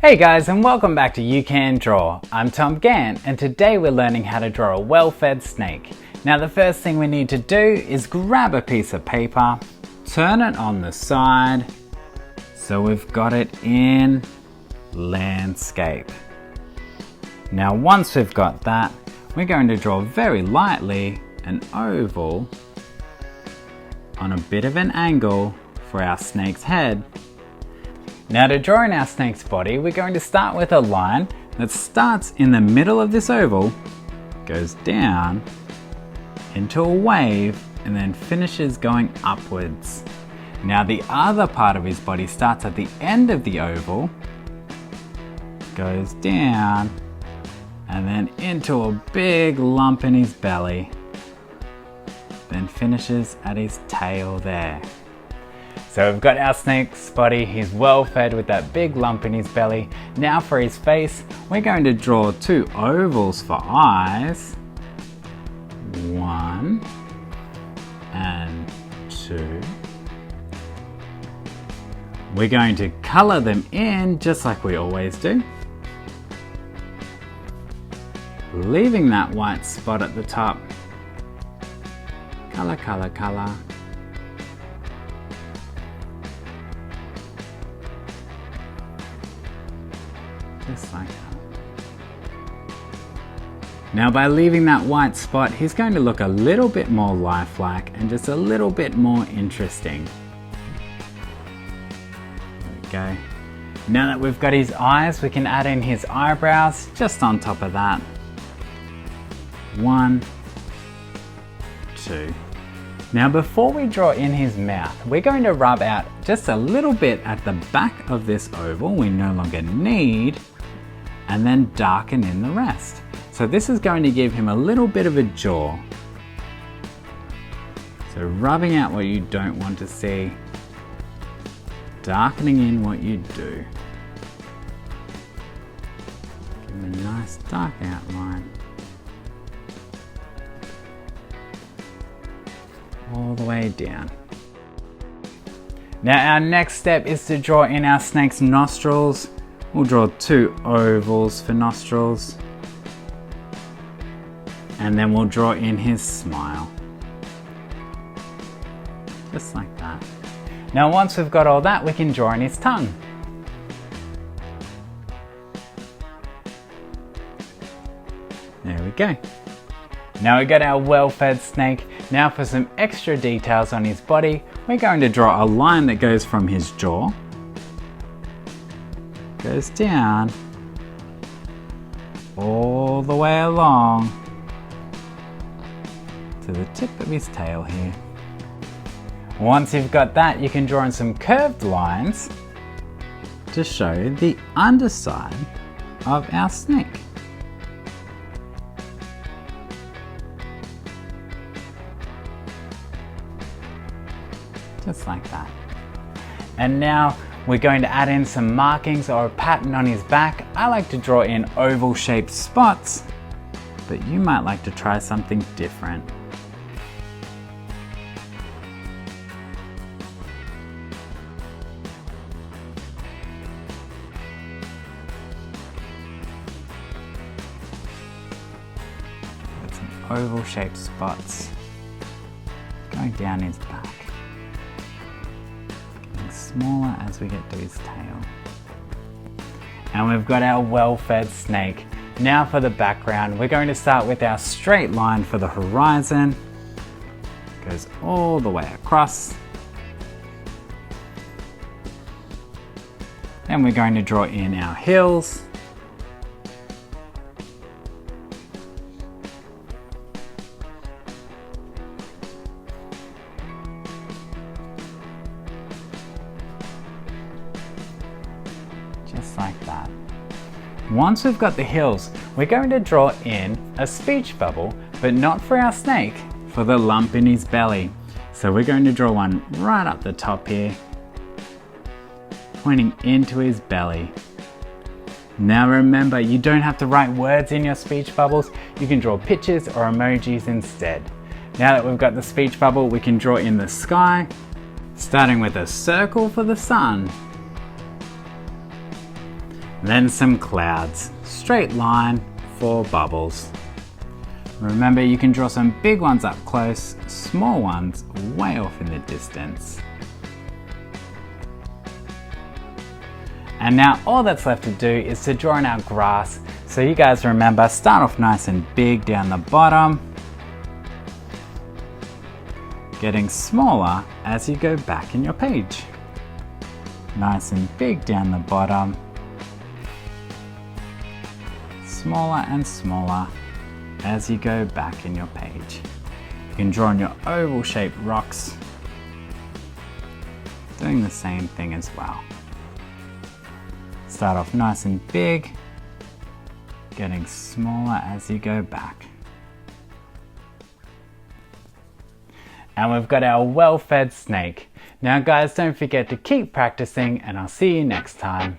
Hey guys, and welcome back to You Can Draw. I'm Tom Gant, and today we're learning how to draw a well-fed snake. Now the first thing we need to do is grab a piece of paper, turn it on the side so we've got it in landscape. Now once we've got that, we're going to draw very lightly an oval on a bit of an angle for our snake's head. Now to draw in our snake's body, we're going to start with a line that starts in the middle of this oval, goes down into a wave, and then finishes going upwards. Now the other part of his body starts at the end of the oval, goes down, and then into a big lump in his belly, then finishes at his tail there. So we've got our snake's body, he's well fed with that big lump in his belly. Now for his face, we're going to draw two ovals for eyes. 1 and 2. We're going to colour them in just like we always do. Leaving that white spot at the top. Colour, colour, colour. Just like that. Now by leaving that white spot, he's going to look a little bit more lifelike and just a little bit more interesting. There we go. Now that we've got his eyes, we can add in his eyebrows just on top of that. 1, 2. Now before we draw in his mouth, we're going to rub out just a little bit at the back of this oval we no longer need, and then darken in the rest. So this is going to give him a little bit of a jaw. So rubbing out what you don't want to see, darkening in what you do. Give him a nice dark outline. All the way down. Now our next step is to draw in our snake's nostrils. We'll draw two ovals for nostrils. And then we'll draw in his smile. Just like that. Now once we've got all that, we can draw in his tongue. There we go. Now we've got our well-fed snake. Now for some extra details on his body, we're going to draw a line that goes from his jaw, goes down, all the way along to the tip of his tail here. Once you've got that, you can draw in some curved lines to show the underside of our snake. Just like that. And now we're going to add in some markings or a pattern on his back. I like to draw in oval shaped spots, but you might like to try something different. With some oval shaped spots going down his back. Smaller as we get to his tail. And we've got our well-fed snake. Now for the background, we're going to start with our straight line for the horizon. Goes all the way across. And we're going to draw in our hills. Just like that. Once we've got the hills, we're going to draw in a speech bubble, but not for our snake, for the lump in his belly. So we're going to draw one right up the top here, pointing into his belly. Now remember, you don't have to write words in your speech bubbles, you can draw pictures or emojis instead. Now that we've got the speech bubble, we can draw in the sky, starting with a circle for the sun. Then some clouds. Straight line, 4 bubbles. Remember, you can draw some big ones up close, small ones way off in the distance. And now all that's left to do is to draw in our grass. So you guys remember, start off nice and big down the bottom, getting smaller as you go back in your page. Nice and big down the bottom, smaller and smaller as you go back in your page. You can draw on your oval shaped rocks, doing the same thing as well. Start off nice and big, getting smaller as you go back. And we've got our well-fed snake. Now guys, don't forget to keep practicing and I'll see you next time.